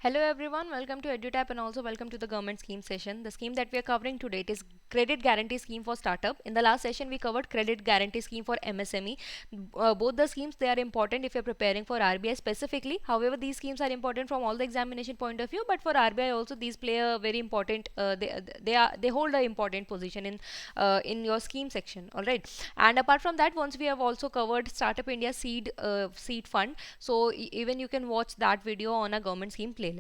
Hello everyone, welcome to EduTap and also welcome to the government scheme session. The scheme that we are covering today, it is credit guarantee scheme for startup. In the last session we covered credit guarantee scheme for MSME. Both the schemes, they are important if you're preparing for RBI specifically. However, these schemes are important from all the examination point of view, but for RBI also these play a very important they hold an important position in your scheme section. All right. And apart from that, once we have also covered Startup India seed fund. So even you can watch that video on a government scheme playlist.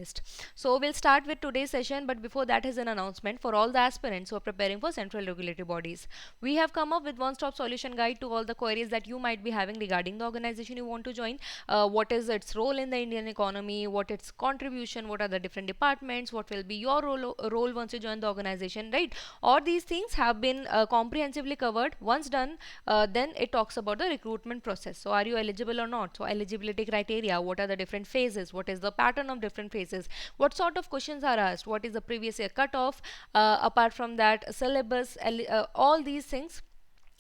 So we'll start with today's session, but before that is an announcement for all the aspirants who are preparing for central regulatory bodies. We have come up with one-stop solution guide to all the queries that you might be having regarding the organization you want to join. What is its role in the Indian economy? What its contribution? What are the different departments? What will be your role once you join the organization? Right? All these things have been comprehensively covered. Once done, then it talks about the recruitment process. So are you eligible or not? So eligibility criteria. What are the different phases? What is the pattern of different phases? What sort of questions are asked? What is the previous year cutoff? Apart from that, syllabus, all these things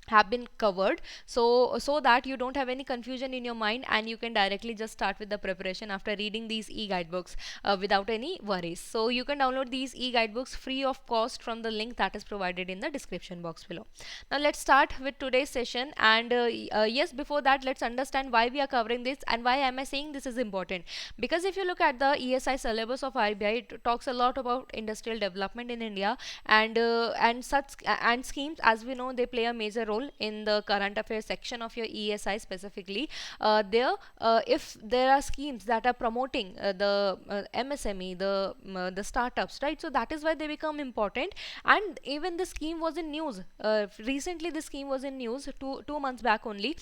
have been covered, so that you don't have any confusion in your mind and you can directly just start with the preparation after reading these e-guidebooks without any worries. So you can download these e-guidebooks free of cost from the link that is provided in the description box below. Now let's start with today's session, and yes, before that let's understand why we are covering this and why am I saying this is important. Because if you look at the ESI syllabus of RBI, it talks a lot about industrial development in India, and such and schemes, as we know, they play a major role in the current affairs section of your ESI specifically. If there are schemes that are promoting the MSME, the startups, right? So that is why they become important. And even the scheme was in news. Recently, the scheme was in news two months back only,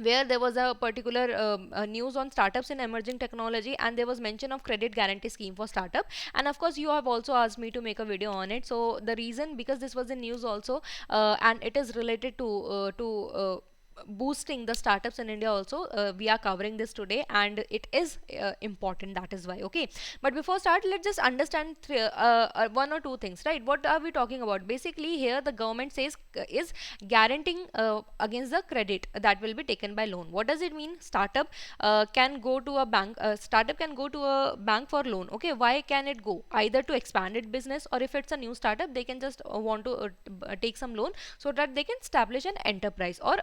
where there was a particular news on startups in emerging technology, and there was mention of credit guarantee scheme for startup. And of course you have also asked me to make a video on it. So the reason, because this was in news also, and it is related to boosting the startups in India also, we are covering this today, and it is important, that is why. Okay, but before start, let's just understand one or two things, right? What are we talking about? Basically here the government says is guaranteeing against the credit that will be taken by loan. What does it mean? Startup can go to a bank for loan. Okay, why can it go? Either to expand its business, or if it's a new startup, they can just want to take some loan so that they can establish an enterprise or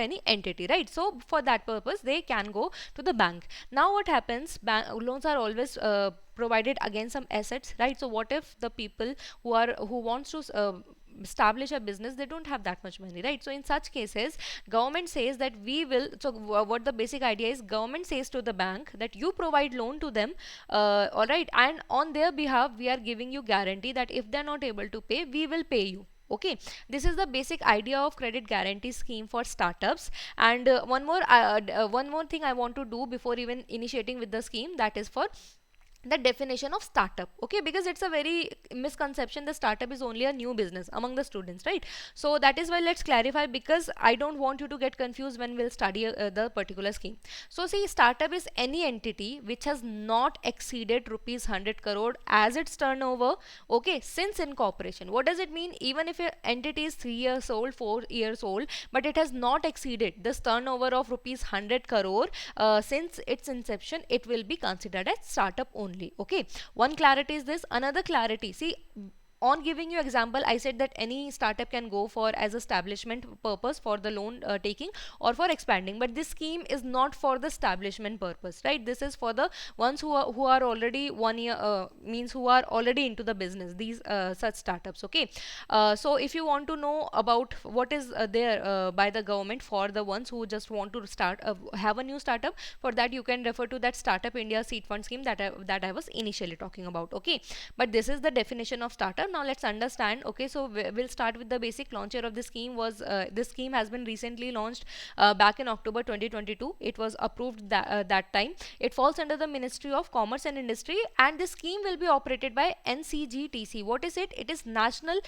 any entity, right? So for that purpose they can go to the bank. Now what happens, loans are always provided against some assets, right? So what if the people who wants to establish a business, they don't have that much money, right? So in such cases, government says that we will, so what the basic idea is, government says to the bank that you provide loan to them, all right, and on their behalf we are giving you guarantee that if they're not able to pay, we will pay you. Okay, this is the basic idea of credit guarantee scheme for startups. And one more thing I want to do before even initiating with the scheme, that is for the definition of startup. Okay, because it's a very misconception, the startup is only a new business among the students, right? So that is why let's clarify, because I don't want you to get confused when we'll study the particular scheme. So see, startup is any entity which has not exceeded rupees 100 crore as its turnover, okay, since incorporation. What does it mean? Even if your entity is 3 years old, 4 years old, but it has not exceeded this turnover of rupees 100 crore since its inception, it will be considered as startup only. Okay, one clarity is this. Another clarity, see, on giving you example, I said that any startup can go for as establishment purpose for the loan taking or for expanding, but this scheme is not for the establishment purpose, right? This is for the ones who are already 1 year, means who are already into the business, these such startups. Okay, so if you want to know about what is there by the government for the ones who just want to start have a new startup, for that you can refer to that Startup India seed fund scheme that I was initially talking about. Okay, but this is the definition of startup. Now let's understand. Okay, so we'll start with the basic. Launcher of this scheme was this scheme has been recently launched back in October 2022. It was approved that time. It falls under the Ministry of Commerce and Industry, and this scheme will be operated by NCGTC. What is it? It is National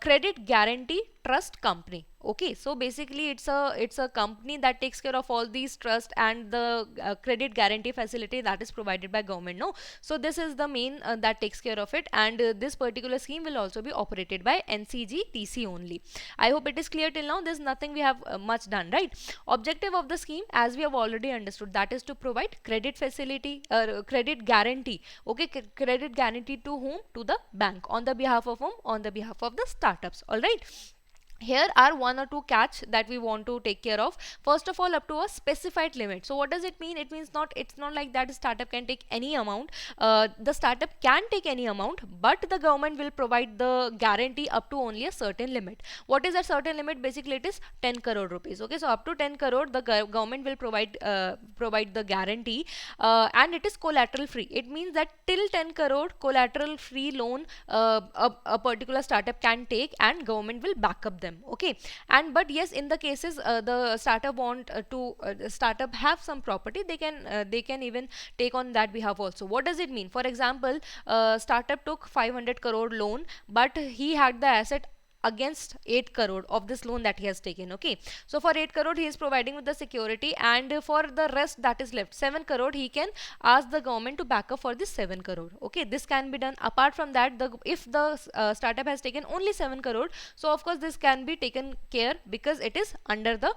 Credit Guarantee Trust Company. Okay, so basically it's a company that takes care of all these trust and the credit guarantee facility that is provided by government, no. So this is the main that takes care of it, and this particular scheme will also be operated by NCGTC only. I hope it is clear till now. There's nothing we have much done, right? Objective of the scheme, as we have already understood, that is to provide credit facility, credit guarantee. Okay, credit guarantee to whom? To the bank. On the behalf of whom? On the behalf of the startups. All right. Here are one or two catch that we want to take care of. First of all, up to a specified limit. So what does it mean? It means it's not like that a startup can take any amount. The startup can take any amount, but the government will provide the guarantee up to only a certain limit. What is that certain limit? Basically it is 10 crore rupees. Okay, so up to 10 crore the government will provide the guarantee, and it is collateral free. It means that till 10 crore collateral free loan a particular startup can take, and government will back up them. Okay, and but yes, in the cases the startup want to startup have some property, they can even take on that behalf also. What does it mean? For example, startup took 500 crore loan, but he had the asset against 8 crore of this loan that he has taken. Okay, so for 8 crore he is providing with the security, and for the rest that is left 7 crore he can ask the government to back up for this 7 crore. Okay, this can be done. Apart from that, if the startup has taken only 7 crore, so of course this can be taken care, because it is under the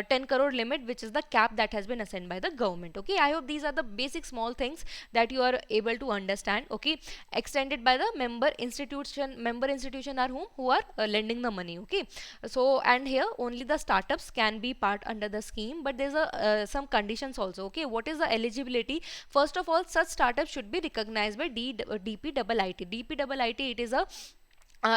10 crore limit, which is the cap that has been assigned by the government. Okay, I hope these are the basic small things that you are able to understand. Okay, extended by the member institution are who are lending the money. Okay, so and here only the startups can be part under the scheme, but there's a some conditions also. Okay, what is the eligibility? First of all, such startups should be recognized by DPIIT. DPIIT,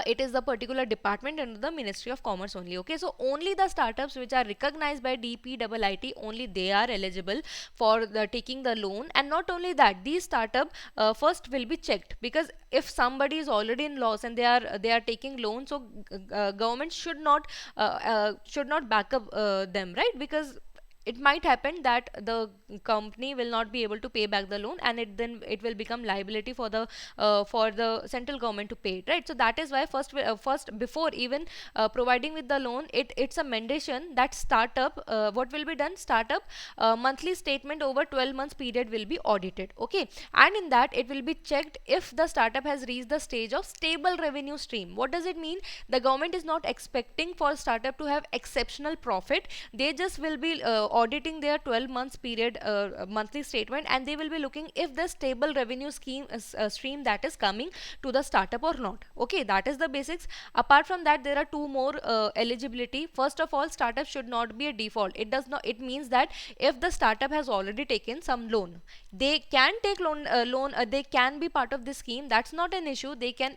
it is the particular department under the Ministry of Commerce only. Okay, so only the startups which are recognized by DPIIT, only they are eligible for the taking the loan. And not only that, these startup first will be checked, because if somebody is already in loss and they are taking loan, so government should not back up them, right? Because it might happen that the company will not be able to pay back the loan, and it will become liability for the central government to pay it, right? So that is why first before even providing with the loan, it's a mandation that startup, what will be done, startup monthly statement over 12 months period will be audited. Okay, and in that it will be checked if the startup has reached the stage of stable revenue stream. What does it mean? The government is not expecting for startup to have exceptional profit. They just will be auditing their 12 months period monthly statement, and they will be looking if the stable revenue stream that is coming to the startup or not. Okay, that is the basics. Apart from that, there are two more eligibility. First of all, startup should not be a default. It means that if the startup has already taken some loan, they can take loan, they can be part of this scheme. That's not an issue. They can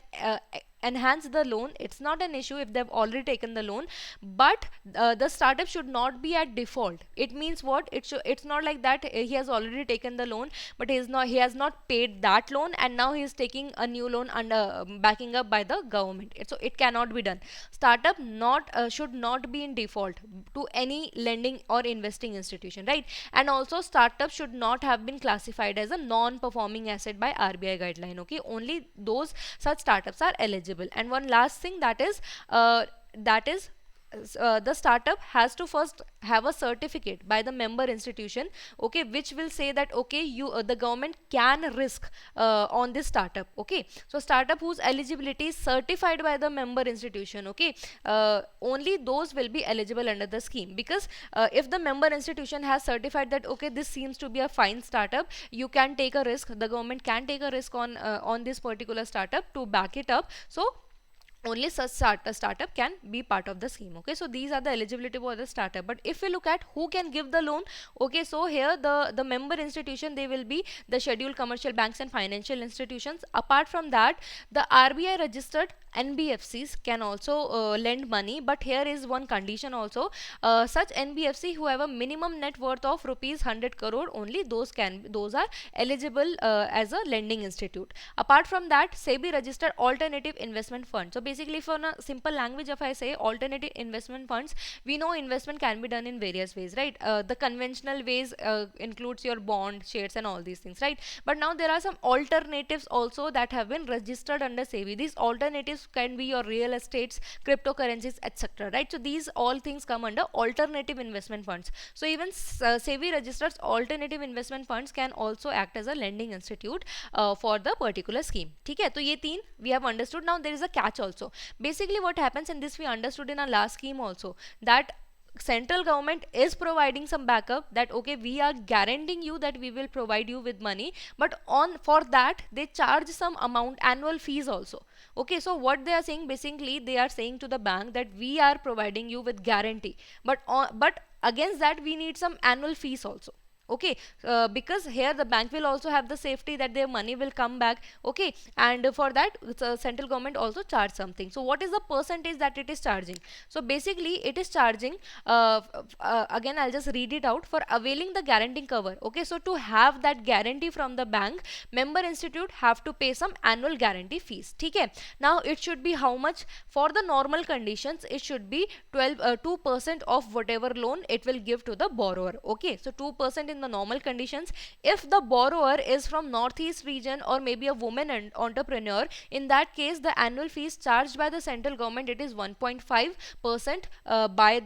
enhance the loan. It's not an issue if they've already taken the loan, but the startup should not be at default. It means what? It's not like that he has already taken the loan, but he has not paid that loan, and now he is taking a new loan under backing up by the government. So it cannot be done. Startup not should not be in default to any lending or investing institution, right? And also startup should not have been classified as a non-performing asset by RBI guideline. Okay, only those such startups are eligible. And one last thing, that is the startup has to first have a certificate by the member institution, okay, which will say that okay, the government can risk on this startup. Okay, so startup whose eligibility is certified by the member institution, okay, only those will be eligible under the scheme. Because if the member institution has certified that okay, this seems to be a fine startup, you can take a risk, the government can take a risk on this particular startup to back it up, so only such startup can be part of the scheme. Okay, so these are the eligibility for the startup. But if we look at who can give the loan, okay, so here the member institution, they will be the scheduled commercial banks and financial institutions. Apart from that, the RBI registered NBFCs can also lend money, but here is one condition also. Such NBFC who have a minimum net worth of rupees 100 crore, only those are eligible as a lending institute. Apart from that, SEBI registered alternative investment fund. So basically basically, for a simple language, if I say alternative investment funds, we know investment can be done in various ways, right? The conventional ways includes your bond, shares, and all these things, right? But now there are some alternatives also that have been registered under SEBI. These alternatives can be your real estates, cryptocurrencies, etc., right? So these all things come under alternative investment funds. So even SEBI registers alternative investment funds can also act as a lending institute for the particular scheme. ठीक है, तो ये तीन we have understood. Now there is a catch also. Basically what happens in this, we understood in our last scheme also, that central government is providing some backup, that okay, we are guaranteeing you that we will provide you with money, but on for that they charge some amount, annual fees also. Okay, so what they are saying, basically they are saying to the bank that we are providing you with guarantee, but against that we need some annual fees also. Okay, because here the bank will also have the safety that their money will come back. Okay, and for that central government also charge something. So what is the percentage that it is charging? So basically it is charging, again I'll just read it out: for availing the guaranteeing cover. Okay, so to have that guarantee from the bank, member institute have to pay some annual guarantee fees. Okay, now it should be how much? For the normal conditions it should be 2% of whatever loan it will give to the borrower. Okay, so 2% in the normal conditions. If the borrower is from northeast region or maybe a woman and entrepreneur, in that case the annual fees charged by the central government, it is 1.5% by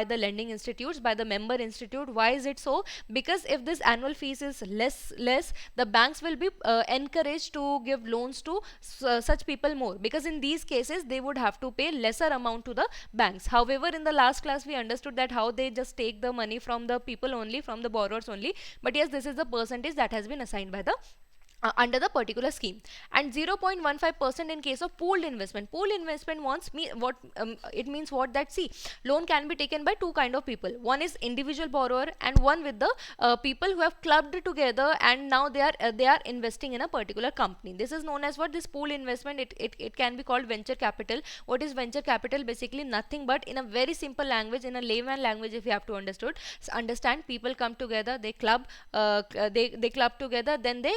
the lending institutes, by the member institute. Why is it so? Because if this annual fees is less, the banks will be encouraged to give loans to such people more, because in these cases they would have to pay lesser amount to the banks. However, in the last class we understood that how they just take the money from the people only, from the borrowers only. But yes, this is the percentage that has been assigned by the under the particular scheme. And 0.15% in case of pooled investment. Pooled investment wants me what it means what, that see, loan can be taken by two kind of people. One is individual borrower, and one with the people who have clubbed together and now they are investing in a particular company. This is known as what? This pooled investment. It can be called venture capital. What is venture capital? Basically nothing but, in a very simple language, in a layman language, if you have to understand, people come together, they club they club together, then they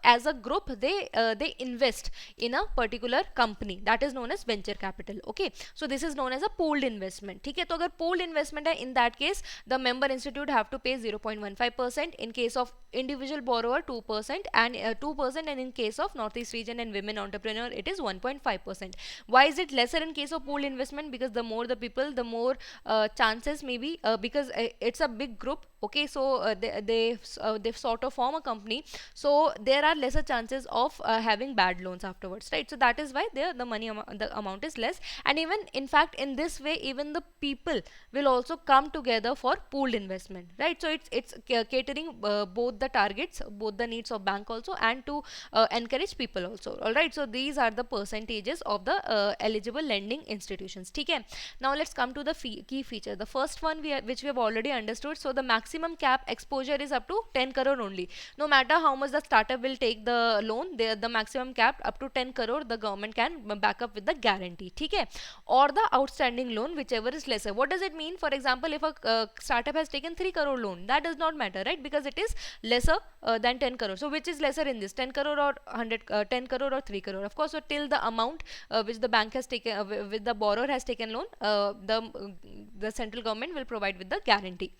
as a group they invest in a particular company. That is known as venture capital. Okay, so this is known as a pooled investment. ठीक है, तो अगर pooled investment है, in that case the member institute have to pay 0.15%. in case of individual borrower 2%, and 2%, and in case of northeast region and women entrepreneur it is 1.5%. Why is it lesser in case of pooled investment? Because the more the people, the more chances maybe, because it's a big group. Okay, so they sort of form a company, so there are lesser chances of having bad loans afterwards, right? So that is why the the amount is less. And even in fact in this way, even the people will also come together for pooled investment, right? So it's catering both the targets, both the needs of bank also, and to encourage people also. All right, so these are the percentages of the eligible lending institutions. Okay, now let's come to the key feature. The first one which we have already understood. So the maximum cap exposure is up to 10 crore only. No matter how much the startup will take the loan, the maximum cap up to 10 crore the government can back up with the guarantee. Okay, or the outstanding loan, whichever is lesser. What does it mean? For example, if a startup has taken 3 crore loan, that does not matter, right? Because it is lesser than 10 crore. So which is lesser in this, 10 crore or 10 crore or 3 crore? Of course, so till the amount which the bank has taken, with the borrower has taken loan, the central government will provide with the guarantee.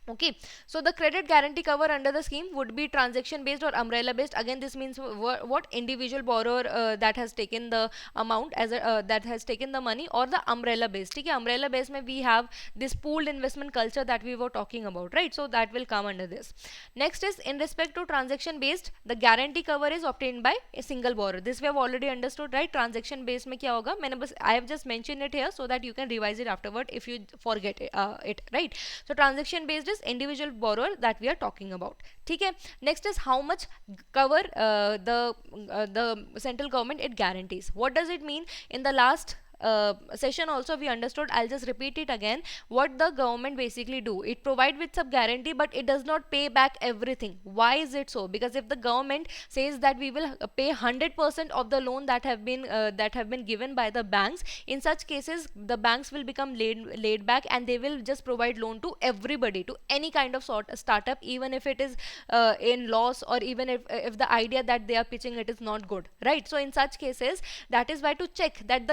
Okay, so the credit guarantee cover under the scheme would be transaction based or umbrella based. Again, this means what? Individual borrower that has taken the amount as a, that has taken the money, or the umbrella based. Okay, umbrella based mein we have this pooled investment culture that we were talking about, right? So that will come under this. Next is, in respect to transaction based, the guarantee cover is obtained by a single borrower. This we have already understood, right? Transaction based mein kya hoga? I have just mentioned it here so that you can revise it afterward if you forget it, right? So transaction based is individual borrower that we are talking about. Okay, next is how much cover the central government it guarantees. What does it mean? In the last session also we understood, I'll just repeat it again, what the government basically do, it provide with some guarantee but it does not pay back everything. Why is it so? Because if the government says that we will pay 100% of the loan that have been given by the banks, in such cases the banks will become laid back and they will just provide loan to everybody, to any kind of startup, even if it is in loss, or even if the idea that they are pitching it is not good, right? So in such cases, that is why to check that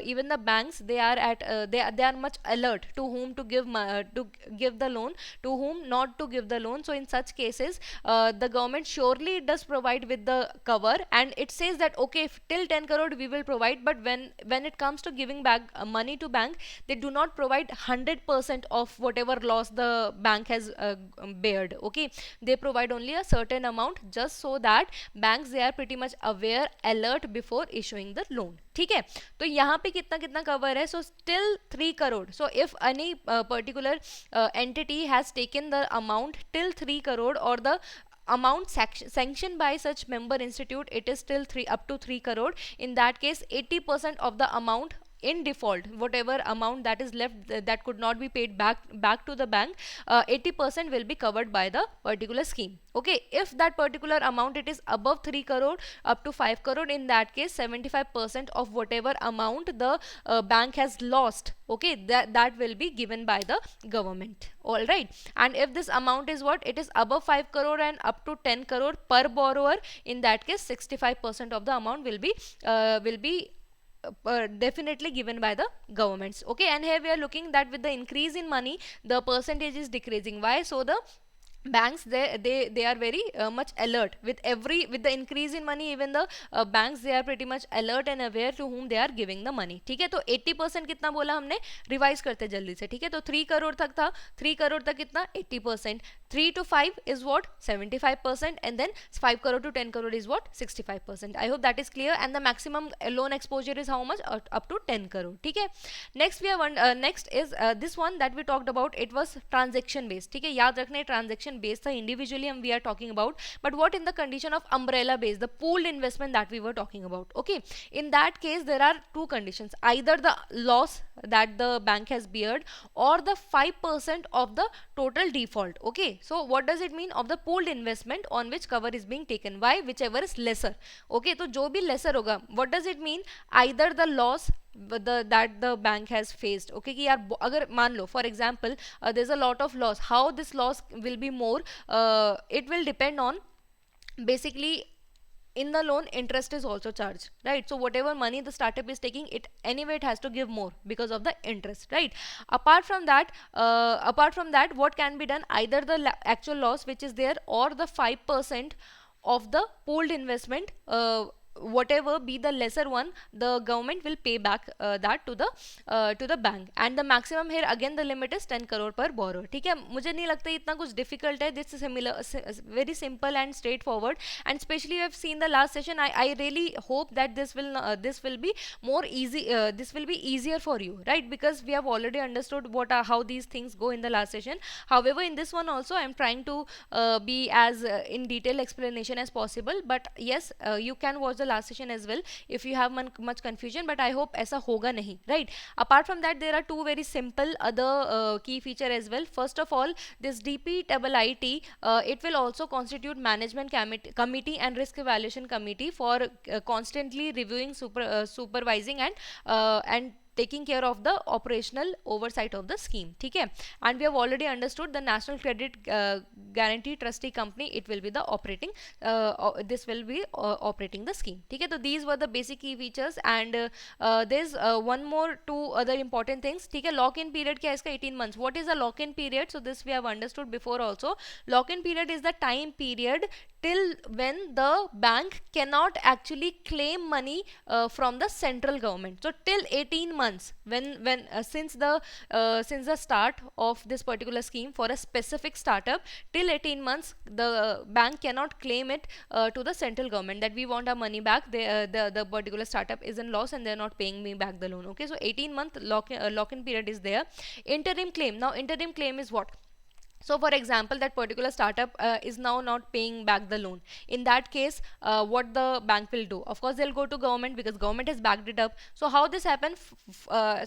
even the banks, they are at they are much alert to whom to give the loan, to whom not to give the loan. So in such cases, the government surely does provide with the cover, and it says that okay, if till 10 crore we will provide, but when it comes to giving back money to bank, they do not provide 100% of whatever loss the bank has bared. Okay, they provide only a certain amount, just so that banks, they are pretty much aware, alert before issuing the loan. ठीक है, तो यहाँ पे कितना कितना cover है? So still 3 crore. So if any particular entity has taken the amount till 3 crore, or the amount sanctioned by such member institute, it is still 3 up to 3 crore, in that case 80% of the amount in default, whatever amount that is left that could not be paid back to the bank, 80% will be covered by the particular scheme. Okay, if that particular amount it is above 3 crore up to 5 crore, in that case 75% of whatever amount the bank has lost, okay, that will be given by the government. All right, and if this amount is what, it is above 5 crore and up to 10 crore per borrower, in that case 65% of the amount will be definitely given by the governments. Okay, and here we are looking that with the increase in money, the percentage is decreasing. Why? So the banks, they are very much alert with the increase in money. Even the banks, they are pretty much alert and aware to whom they are giving the money. ठीक है, तो 80% कितना बोला हमने, revise करते जल्दी से. ठीक है, तो 3 crore तक था, 3 crore तक कितना, 80%, 3 to 5 is what, 75%, and then 5 crore to 10 crore is what, 65%. I hope that is clear. And the maximum loan exposure is how much? Up to 10 crore. ठीक है, next we have next is this one that we talked about. It was transaction based. ठीक है, याद रखने, transaction based था, individually we are talking about. But what in the condition of umbrella based, the pooled investment that we were talking about? Okay, in that case there are two conditions: either the loss that the bank has beared, or the 5% of the total default. Okay, so what does it mean? Of the pooled investment on which cover is being taken. Why? Whichever is lesser. Okay, तो जो भी lesser होगा, what does it mean? Either the loss that the bank has faced. Okay, कि यार अगर मान लो for example there's a lot of loss, how this loss will be more, it will depend on, basically in the loan interest is also charged, right? So whatever money the startup is taking, it anyway it has to give more because of the interest, right? Apart from that, what can be done? Either the actual loss which is there, or the 5% of the pooled investment, whatever be the lesser one, the government will pay back that to the bank. And the maximum here again, the limit is 10 crore per borrower. ठीक है, मुझे नहीं लगता इतना कुछ difficult है. This is similar, very simple and straightforward. And especially you have seen the last session, I really hope that this will be more easy, this will be easier for you, right? Because we have already understood how these things go in the last session. However, in this one also I am trying to be as in detail explanation as possible. But yes, you can watch the last session as well if you have much confusion, but I hope ऐसा होगा नहीं, right? Apart from that, there are two very simple other key feature as well. First of all, this DPIIT, it will also constitute management committee and risk evaluation committee for constantly reviewing, supervising and taking care of the operational oversight of the scheme. ठीक है, and we have already understood the National Credit Guarantee Trustee Company, it will be the operating, this will be operating the scheme. ठीक है, तो these were the basic key features. And there's one more two other important things. ठीक है, lock-in period क्या है इसका? 18 months. What is a lock-in period? So this we have understood before also. Lock-in period is the time period till when the bank cannot actually claim money from the central government. So till 18 months, when since the start of this particular scheme for a specific startup, till 18 months the bank cannot claim it to the central government that we want our money back. The particular startup is in loss and they are not paying me back the loan. Okay, so 18-month lock-in period is there. Interim claim. Now interim claim is what? So for example, that particular startup is now not paying back the loan. In that case, what the bank will do, of course they'll go to government because government has backed it up. So how this happen,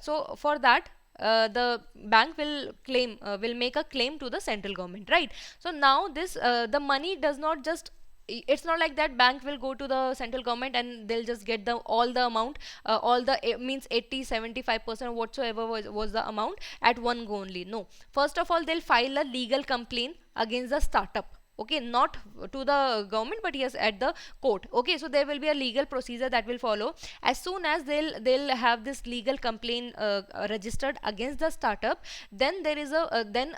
so for that, the bank will claim, will make a claim to the central government, right? So now this, the money does not just, it's not like that bank will go to the central government and they'll just get the all the amount, all the means 80 75% whatsoever was the amount at one go only. No, first of all they'll file a legal complaint against the startup, okay, not to the government but yes at the court. Okay, so there will be a legal procedure that will follow. As soon as they'll have this legal complaint registered against the startup, then there is a then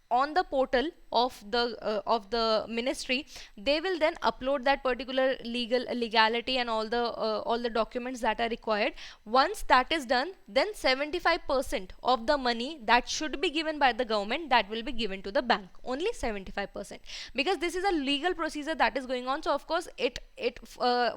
on the portal of the ministry, they will then upload that particular legality and all the documents that are required. Once that is done, then 75% of the money that should be given by the government, that will be given to the bank, only 75%, because this is a legal procedure that is going on. So of course it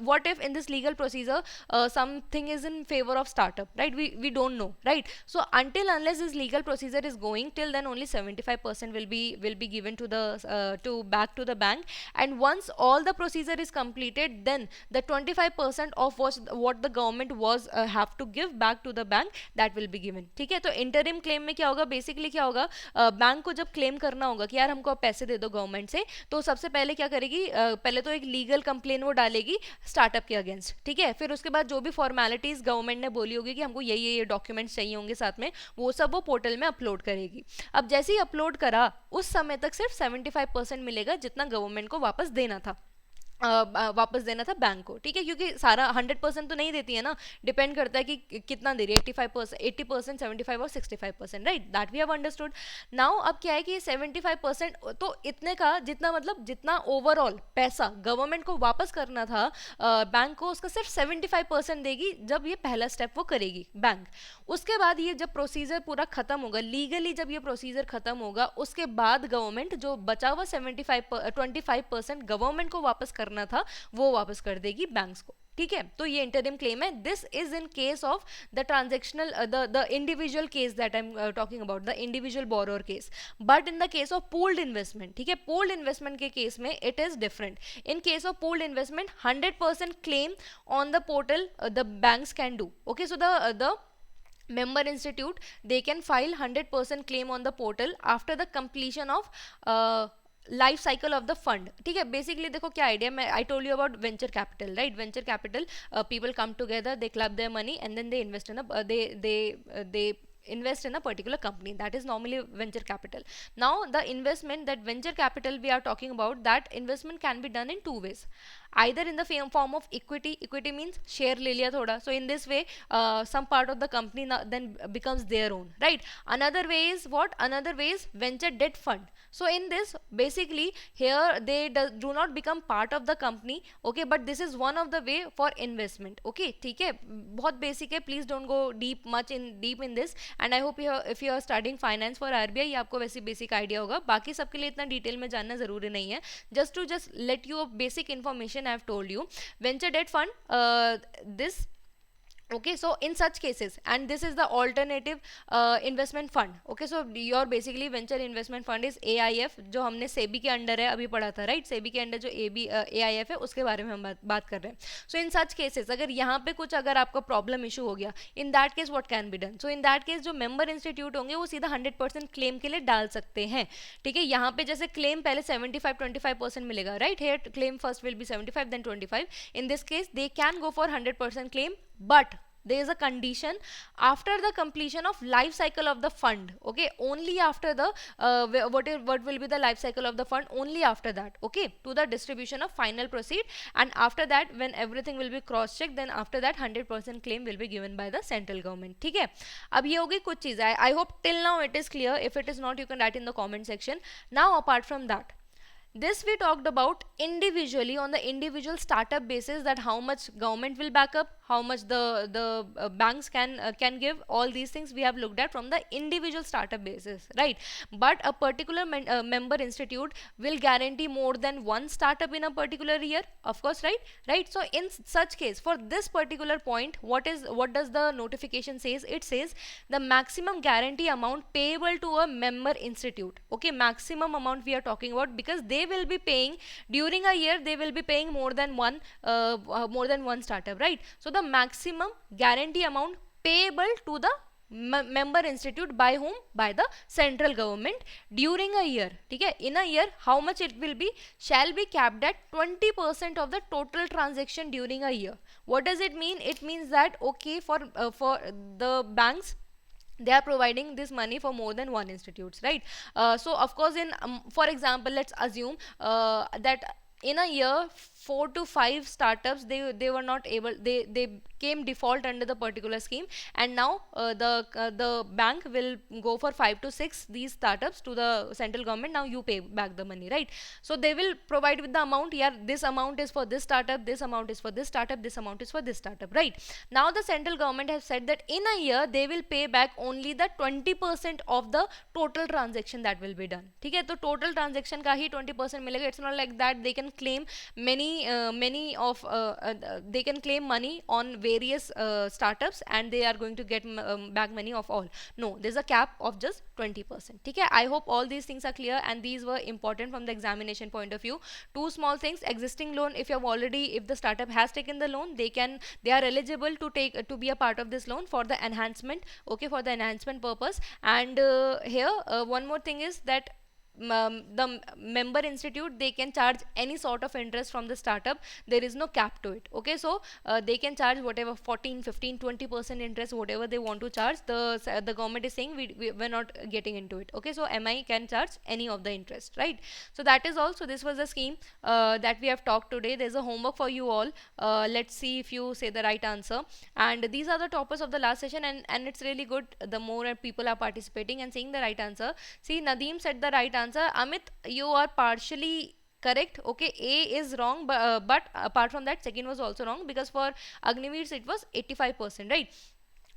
what if in this legal procedure something is in favor of startup, right? We don't know, right? So until unless this legal procedure is going, till then only 75% will be given to the to back to the bank. And once all the procedure is completed, then the 25% of what the government was have to give back to the bank, that will be given. ठीक है? तो interim claim में क्या होगा, basically क्या होगा, bank को जब claim करना होगा कि यार हमको पैसे दे दो गवर्नमेंट से, तो सबसे पहले क्या करेगी, पहले तो एक लीगल कंप्लेन वो डालेगी स्टार्टअप के अगेंस्ट, ठीक है? फिर उसके बाद जो भी फॉर्मेलिटीज गवर्नमेंट ने बोली होगी कि हमको ये डॉक्यूमेंट्स चाहिए होंगे साथ में, वो सब वो पोर्टल में अपलोड करेगी. अब जैसे ही अपलोड करा, उस समय तक सिर्फ 75% मिलेगा जितना गवर्नमेंट को वापस देना था, वापस देना था बैंक को, ठीक है? क्योंकि सारा 100% तो नहीं देती है ना, डिपेंड करता है कि कितना दे रही है, 85%, 80%, 75 और 65%, right? That we have understood. Now अब क्या है कि 75% तो इतने का जितना, मतलब जितना ओवरऑल पैसा गवर्नमेंट को वापस करना था बैंक को, उसका सिर्फ 75% देगी जब ये पहला स्टेप वो करेगी बैंक. उसके बाद ये जब प्रोसीजर पूरा खत्म होगा, लीगली जब ये प्रोसीजर खत्म होगा, उसके बाद गवर्नमेंट जो बचा हुआ 25% गवर्नमेंट को वापस करना था, वो वापस कर देगी बैंक्स को, ठीक है? तो ये इंटरिम क्लेम है. This is in case of the transactional, the individual case that I am talking about, the individual borrower case. But in the case of pooled investment, ठीक है, पूल्ड इन्वेस्टमेंट के case में it is different. In case of pooled investment 100% claim on the portal the banks can do. Okay, so the member institute, they can file 100% claim on the portal after the completion of life cycle of the fund, ठीक है? Basically देखो क्या idea, मैं I told you about venture capital, right? Venture capital, people come together, they club their money and then they invest in they invest in a particular company. That is normally venture capital. Now the investment, that venture capital we are talking about, that investment can be done in two ways. Either in the form of equity means share ले लिया थोड़ा, so in this way some part of the company then becomes their own, right? Another way is what? Another way is venture debt fund. So in this, basically here they do not become part of the company, okay, but this is one of the way for investment. Okay, ठीक है? बहुत basic है, please don't go deep in this, and I hope if you are studying finance for RBI, ये आपको वैसे basic idea होगा. बाकी सबके लिए इतना डिटेल में जानना जरूरी नहीं है. Just let you a basic information I have told you. Venture debt fund, this, okay, so in such cases, and this is the alternative investment fund. Okay, so your basically venture investment fund is AIF, जो हमने सेबी के under है, अभी पढ़ा था, right? SEBI के under जो AIF है, उसके बारे में हम बात कर रहे हैं. सो इन सच केसेस, अगर यहाँ पे कुछ अगर आपका प्रॉब्लम इशू हो गया, in that case what can be done? So in that case जो मेंबर इंस्टीट्यूट होंगे वो सीधा 100% क्लेम के लिए डाल सकते हैं, ठीक है? यहाँ पे जैसे क्लेम पहले 75-25% मिलेगा, right? Here claim first will be 75 then 25. In this case they can go for 100% claim, but there is a condition after the completion of life cycle of the fund. Okay, only after the what will be the life cycle of the fund, only after that, okay, to the distribution of final proceed, and after that when everything will be cross checked, then after that 100% claim will be given by the central government, ठीक है? अब ये होगी कुछ चीज़. I hope till now it is clear. If it is not, you can write in the comment section. Now apart from that, This we talked about individually on the individual startup basis, that how much government will back up, how much the banks can give. All these things we have looked at from the individual startup basis, right? But a particular member institute will guarantee more than one startup in a particular year, of course, right? Right. So in such case, for this particular point, what does the notification says? It says the maximum guarantee amount payable to a member institute. Okay, maximum amount we are talking about, because they will be paying during a year, they will be paying more than one startup, right? So the maximum guarantee amount payable to the member institute by whom? By the central government during a year. Okay, in a year, how much it will be? Shall be capped at 20% of the total transaction during a year. What does it mean? It means that, okay, for the banks, they are providing this money for more than one institutes, right? So of course, in for example, let's assume that in a year 4 to 5 startups, they were not able, they came default under the particular scheme, and now the bank will go for 5 to 6 these startups to the central government. Now you pay back the money, right? So they will provide with the amount. Yeah, this amount is for this startup, this amount is for this startup, this amount is for this startup, right? Now the central government has said that in a year they will pay back only the 20% of the total transaction that will be done. Okay, so total transaction ka hi 20% milega. It's not like that they can claim they can claim money on various startups and they are going to get back money of all. No, there's a cap of just 20%. Okay, I hope all these things are clear, and these were important from the examination point of view. Two small things: existing loan, if if the startup has taken the loan, they are eligible to be a part of this loan for the enhancement. Okay, for the enhancement purpose. And here one more thing is that the member institute, they can charge any sort of interest from the startup. There is no cap to it. Okay, so they can charge whatever 14, 15, 20% interest, whatever they want to charge. The government is saying we're not getting into it. Okay, so MI can charge any of the interest, right? So that is all. So this was the scheme that we have talked today. There's a homework for you all. Let's see if you say the right answer. And these are the topics of the last session, and it's really good the more people are participating and saying the right answer. See, Nadeem said the right answer. Amit, you are partially correct. Okay, A is wrong, but apart from that, second was also wrong, because for Agniveer it was 85%, right?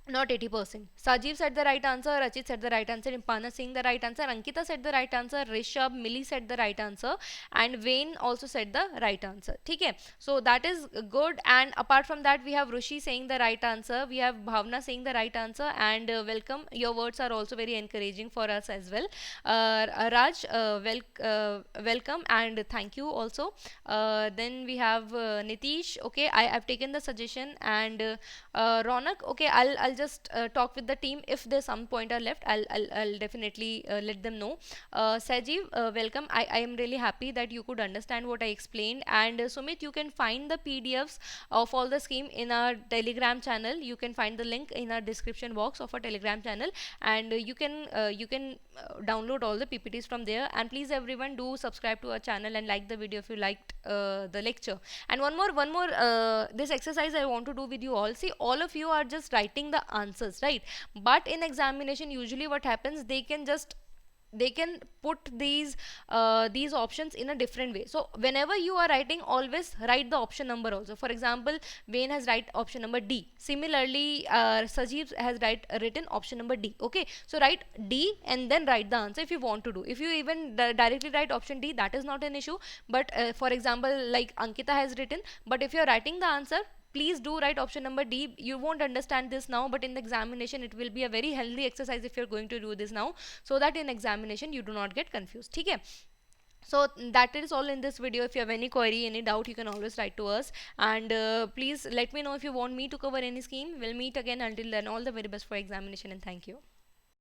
Not 80%. Sajeev said the right answer, Rachit said the right answer, Impana Singh the right answer, Ankita said the right answer, Rishabh, Millie said the right answer, and Wayne also said the right answer. Okay, so that is good. And apart from that, we have Rushi saying the right answer, we have Bhavna saying the right answer, and welcome. Your words are also very encouraging for us as well. Raj, welcome and thank you also. Then we have Nitish. Okay, I've taken the suggestion, and Ronak. Okay, I'll just talk with the team. If there's some pointer left, I'll definitely let them know. Sajeev, welcome. I am really happy that you could understand what I explained. And Sumit, you can find the PDFs of all the scheme in our Telegram channel. You can find the link in our description box of our Telegram channel, and you can download all the PPTs from there. And please, everyone, do subscribe to our channel and like the video if you liked the lecture. And one more this exercise I want to do with you all. See, all of you are just writing the answers, right? But in examination, usually what happens, they can put these options in a different way. So whenever you are writing, always write the option number also. For example, Wayne has write option number D. Similarly, Sajeev has written option number D. Okay, so write D and then write the answer if you want to do. If you even directly write option D, that is not an issue. But for example, like Ankita has written, but if you are writing the answer, please do write option number D. You won't understand this now, but in the examination it will be a very healthy exercise if you're going to do this now, so that in examination you do not get confused. Okay, so that is all in this video. If you have any query, any doubt, you can always write to us, and please let me know if you want me to cover any scheme. We'll meet again. Until then, all the very best for examination, and thank you.